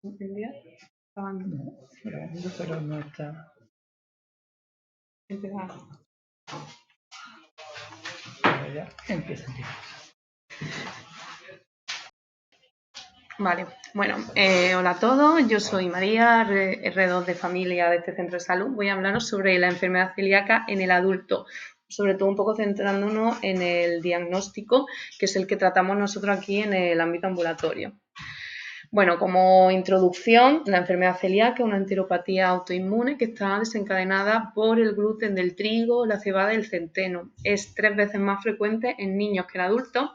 ¿Entendía? Grabando. No, grabando, pero no está. Empezar. Pero ya empieza. Vale, bueno, hola a todos, yo soy María, R2 de familia de este centro de salud. Voy a hablaros sobre la enfermedad celíaca en el adulto, sobre todo un poco centrándonos en el diagnóstico, que es el que tratamos nosotros aquí en el ámbito ambulatorio. Bueno, como introducción, la enfermedad celíaca es una enteropatía autoinmune que está desencadenada por el gluten del trigo, la cebada y el centeno. Es 3 veces más frecuente en niños que en adultos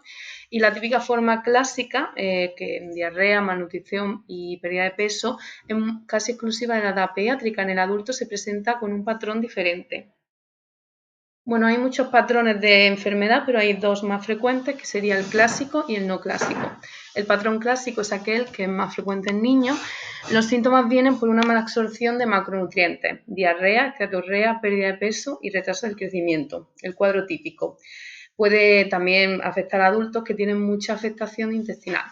y la típica forma clásica, que en diarrea, malnutrición y pérdida de peso, es casi exclusiva de la edad pediátrica. En el adulto se presenta con un patrón diferente. Bueno, hay muchos patrones de enfermedad, pero hay dos más frecuentes, que sería el clásico y el no clásico. El patrón clásico es aquel que es más frecuente en niños. Los síntomas vienen por una mala absorción de macronutrientes, diarrea, esteatorrea, pérdida de peso y retraso del crecimiento, el cuadro típico. Puede también afectar a adultos que tienen mucha afectación intestinal.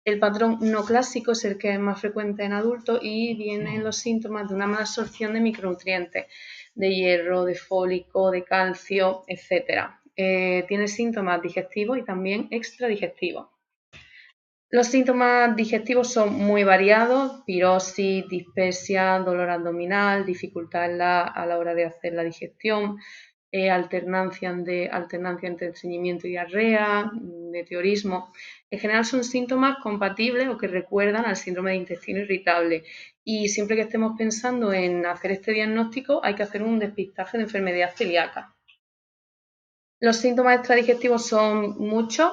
El patrón no clásico es el que es más frecuente en adultos y vienen los síntomas de una mala absorción de micronutrientes, de hierro, de fólico, de calcio, etc. Tiene síntomas digestivos y también extradigestivos. Los síntomas digestivos son muy variados: pirosis, dispepsia, dolor abdominal, dificultad a la hora de hacer la digestión, alternancia entre estreñimiento y diarrea, meteorismo. En general son síntomas compatibles o que recuerdan al síndrome de intestino irritable, y siempre que estemos pensando en hacer este diagnóstico hay que hacer un despistaje de enfermedad celíaca. Los síntomas extradigestivos son muchos.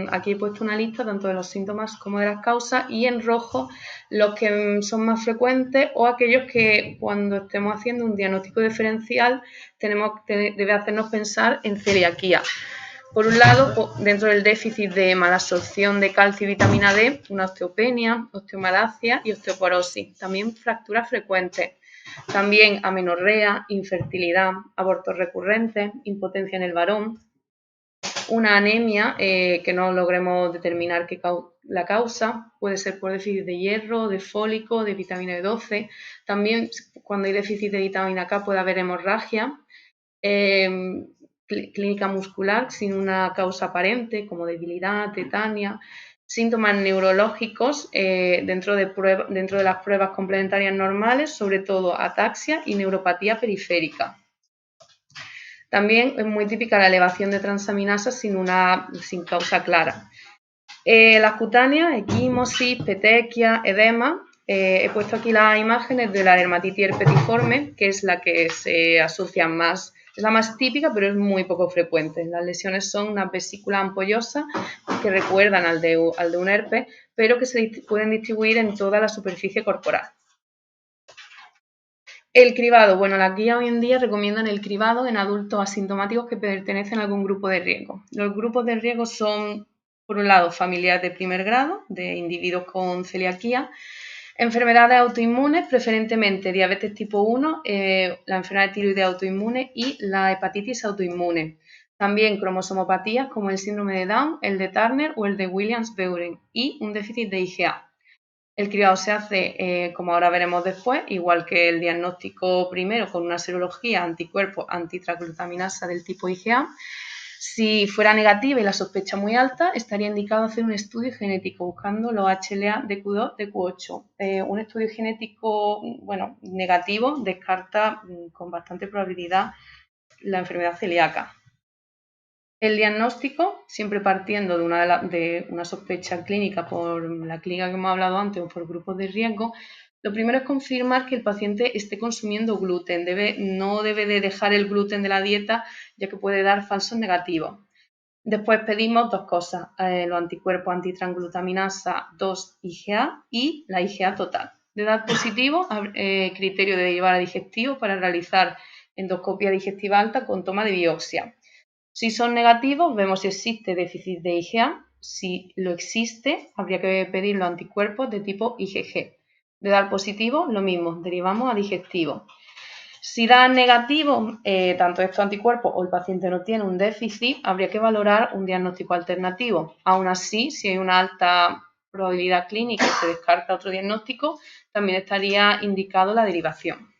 Aquí he puesto una lista tanto de los síntomas como de las causas, y en rojo los que son más frecuentes o aquellos que cuando estemos haciendo un diagnóstico diferencial debe hacernos pensar en celiaquía. Por un lado, dentro del déficit de malabsorción de calcio y vitamina D, una osteopenia, osteomalacia y osteoporosis. También fracturas frecuentes. También amenorrea, infertilidad, abortos recurrentes, impotencia en el varón, una anemia que no logremos determinar la causa, puede ser por déficit de hierro, de fólico, de vitamina B12. También cuando hay déficit de vitamina K puede haber hemorragia, clínica muscular sin una causa aparente como debilidad, tetania. Síntomas neurológicos dentro de las pruebas complementarias normales, sobre todo ataxia y neuropatía periférica. También es muy típica la elevación de transaminasas sin causa clara. Las cutáneas, equimosis, petequia, edema. He puesto aquí las imágenes de la dermatitis herpetiforme, que es la que se asocia más, es la más típica, pero es muy poco frecuente. Las lesiones son unas vesículas ampollosas que recuerdan al de un herpes, pero que se pueden distribuir en toda la superficie corporal. El cribado. Bueno, las guías hoy en día recomiendan el cribado en adultos asintomáticos que pertenecen a algún grupo de riesgo. Los grupos de riesgo son, por un lado, familiares de primer grado, de individuos con celiaquía, enfermedades autoinmunes, preferentemente diabetes tipo 1, la enfermedad de tiroides autoinmune y la hepatitis autoinmune. También cromosomopatías como el síndrome de Down, el de Turner o el de Williams-Beuren, y un déficit de IgA. El cribado se hace, como ahora veremos después, igual que el diagnóstico primero, con una serología anticuerpos antitraglutaminasa del tipo IgA. Si fuera negativa y la sospecha muy alta, estaría indicado hacer un estudio genético buscando los HLA DQ2, DQ8. Un estudio genético, negativo descarta con bastante probabilidad la enfermedad celíaca. El diagnóstico, siempre partiendo de una sospecha clínica por la clínica que hemos hablado antes o por grupos de riesgo, lo primero es confirmar que el paciente esté consumiendo gluten. No debe de dejar el gluten de la dieta, ya que puede dar falsos negativos. Después pedimos dos cosas: los anticuerpos antitransglutaminasa 2 IgA y la IgA total. De dar positivo, criterio de llevar a digestivo para realizar endoscopia digestiva alta con toma de biopsia. Si son negativos, vemos si existe déficit de IgA. Si lo existe, habría que pedir los anticuerpos de tipo IgG. De dar positivo, lo mismo, derivamos a digestivo. Si da negativo, tanto estos anticuerpos o el paciente no tiene un déficit, habría que valorar un diagnóstico alternativo. Aún así, si hay una alta probabilidad clínica y se descarta otro diagnóstico, también estaría indicado la derivación.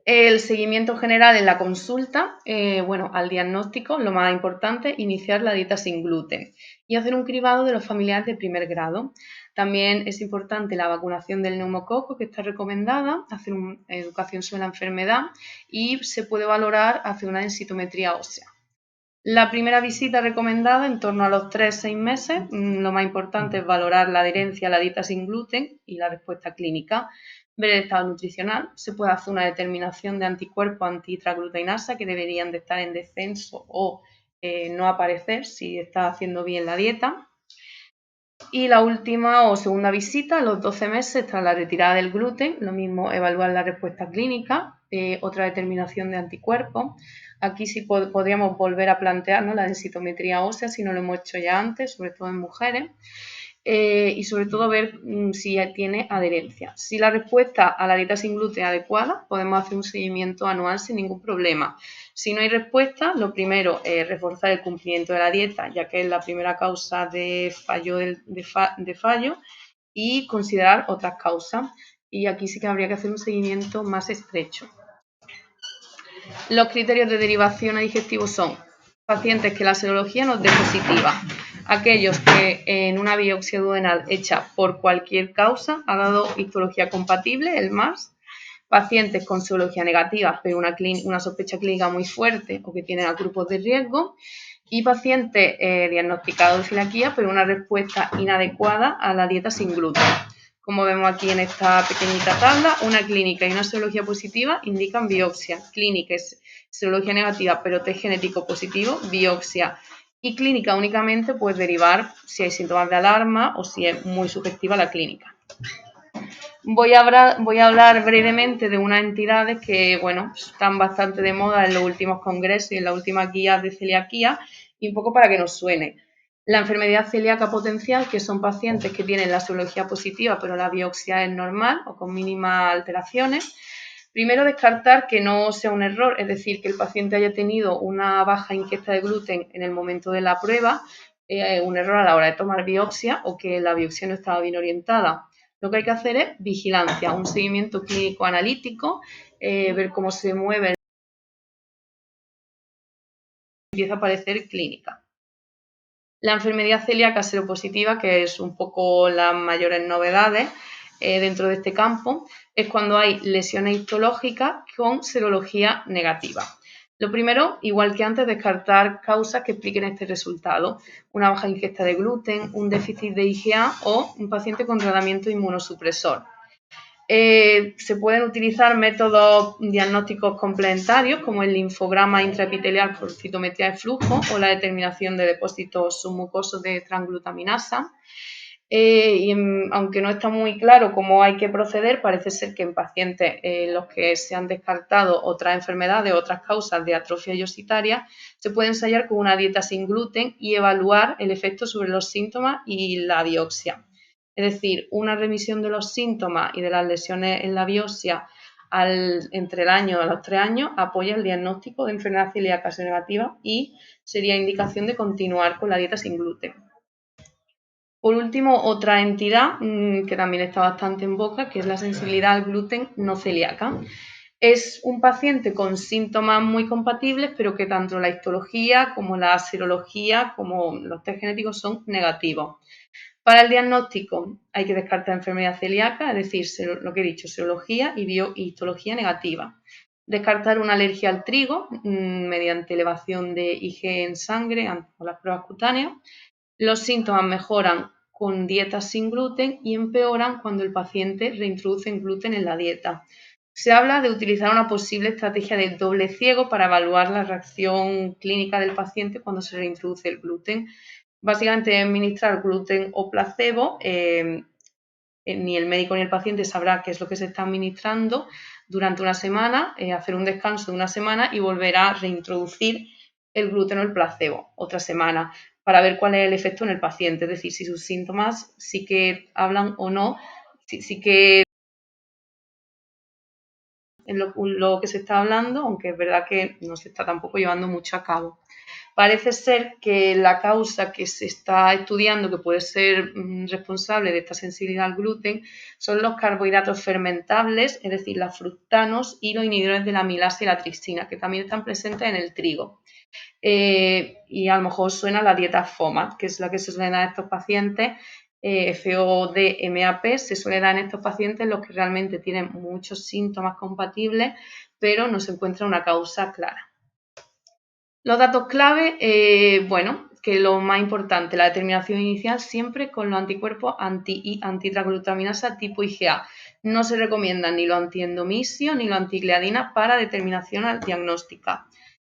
El seguimiento general en la consulta, al diagnóstico, lo más importante, iniciar la dieta sin gluten y hacer un cribado de los familiares de primer grado. También es importante la vacunación del neumococo, que está recomendada, hacer una educación sobre la enfermedad y se puede valorar hacer una densitometría ósea. La primera visita recomendada en torno a los 3-6 meses, lo más importante es valorar la adherencia a la dieta sin gluten y la respuesta clínica, ver el estado nutricional, se puede hacer una determinación de anticuerpos anti-intraglutinasa que deberían de estar en descenso o no aparecer si está haciendo bien la dieta. Y la última o segunda visita, a los 12 meses, tras la retirada del gluten, lo mismo evaluar la respuesta clínica, otra determinación de anticuerpos. Aquí sí podríamos volver a plantearnos la densitometría ósea si no lo hemos hecho ya antes, sobre todo en mujeres. Y sobre todo ver si tiene adherencia. Si la respuesta a la dieta sin gluten es adecuada, podemos hacer un seguimiento anual sin ningún problema. Si no hay respuesta, lo primero es reforzar el cumplimiento de la dieta, ya que es la primera causa de fallo, y considerar otras causas. Y aquí sí que habría que hacer un seguimiento más estrecho. Los criterios de derivación a digestivo son pacientes que la serología nos dé positiva, aquellos que en una biopsia duodenal hecha por cualquier causa ha dado histología compatible, el MAS, pacientes con serología negativa pero una sospecha clínica muy fuerte o que tienen a grupos de riesgo, y pacientes diagnosticados de celiaquía pero una respuesta inadecuada a la dieta sin gluten. Como vemos aquí en esta pequeñita tabla, una clínica y una serología positiva indican biopsia. Clínica es serología negativa pero test genético positivo, biopsia. Y clínica únicamente puede derivar si hay síntomas de alarma o si es muy subjetiva la clínica. Voy a hablar brevemente de unas entidades que, están bastante de moda en los últimos congresos y en las últimas guías de celiaquía, y un poco para que nos suene. La enfermedad celíaca potencial, que son pacientes que tienen la serología positiva pero la biopsia es normal o con mínimas alteraciones. Primero, descartar que no sea un error, es decir, que el paciente haya tenido una baja ingesta de gluten en el momento de la prueba, un error a la hora de tomar biopsia o que la biopsia no estaba bien orientada. Lo que hay que hacer es vigilancia, un seguimiento clínico analítico, ver cómo se mueve, empieza a aparecer clínica. La enfermedad celíaca seropositiva, que es un poco las mayores novedades dentro de este campo, es cuando hay lesiones histológicas con serología negativa. Lo primero, igual que antes, descartar causas que expliquen este resultado. Una baja ingesta de gluten, un déficit de IgA o un paciente con tratamiento inmunosupresor. Se pueden utilizar métodos diagnósticos complementarios como el linfograma intraepitelial por citometría de flujo o la determinación de depósitos submucosos de transglutaminasa. Aunque no está muy claro cómo hay que proceder, parece ser que en pacientes los que se han descartado otras enfermedades, otras causas de atrofia yositaria, se puede ensayar con una dieta sin gluten y evaluar el efecto sobre los síntomas y la biopsia. Es decir, una remisión de los síntomas y de las lesiones en la biopsia entre el año y los 3 años apoya el diagnóstico de enfermedad celíaca seronegativa y sería indicación de continuar con la dieta sin gluten. Por último, otra entidad que también está bastante en boca, que es la sensibilidad al gluten no celíaca. Es un paciente con síntomas muy compatibles, pero que tanto la histología como la serología, como los test genéticos son negativos. Para el diagnóstico hay que descartar enfermedad celíaca, es decir, lo que he dicho, serología y histología negativa. Descartar una alergia al trigo mediante elevación de IgE en sangre con las pruebas cutáneas. Los síntomas mejoran con dietas sin gluten y empeoran cuando el paciente reintroduce gluten en la dieta. Se habla de utilizar una posible estrategia de doble ciego para evaluar la reacción clínica del paciente cuando se reintroduce el gluten. Básicamente, administrar gluten o placebo, ni el médico ni el paciente sabrá qué es lo que se está administrando durante una semana, hacer un descanso de una semana y volver a reintroducir el gluten o el placebo otra semana para ver cuál es el efecto en el paciente, es decir, si sus síntomas sí que hablan o no, sí que en lo que se está hablando, aunque es verdad que no se está tampoco llevando mucho a cabo. Parece ser que la causa que se está estudiando que puede ser responsable de esta sensibilidad al gluten son los carbohidratos fermentables, es decir, los fructanos y los inhibidores de la amilasa y la tripsina, que también están presentes en el trigo. Y a lo mejor suena la dieta FODMAP, que es la que se suele dar a estos pacientes, FODMAP, se suele dar en estos pacientes los que realmente tienen muchos síntomas compatibles, pero no se encuentra una causa clara. Los datos clave, bueno, que lo más importante, la determinación inicial siempre con los anticuerpos antitraglutamina tipo IgA. No se recomiendan ni los antiendomisio ni los anticleadina para determinación diagnóstica.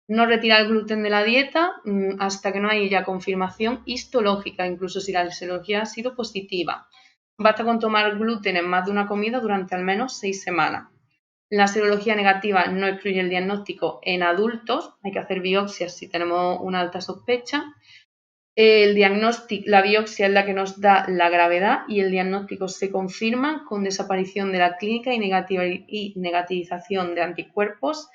No retirar el gluten de la dieta hasta que no haya confirmación histológica, incluso si la histología ha sido positiva. Basta con tomar gluten en más de una comida durante al menos 6 semanas. La serología negativa no excluye el diagnóstico en adultos, hay que hacer biopsias si tenemos una alta sospecha. La biopsia es la que nos da la gravedad y el diagnóstico se confirma con desaparición de la clínica y negativización de anticuerpos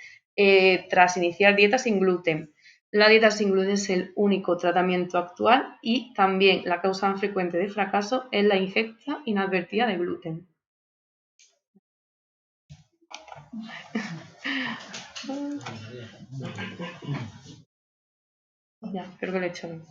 tras iniciar dieta sin gluten. La dieta sin gluten es el único tratamiento actual y también la causa más frecuente de fracaso es la ingesta inadvertida de gluten. Ya, creo que lo he hecho bien.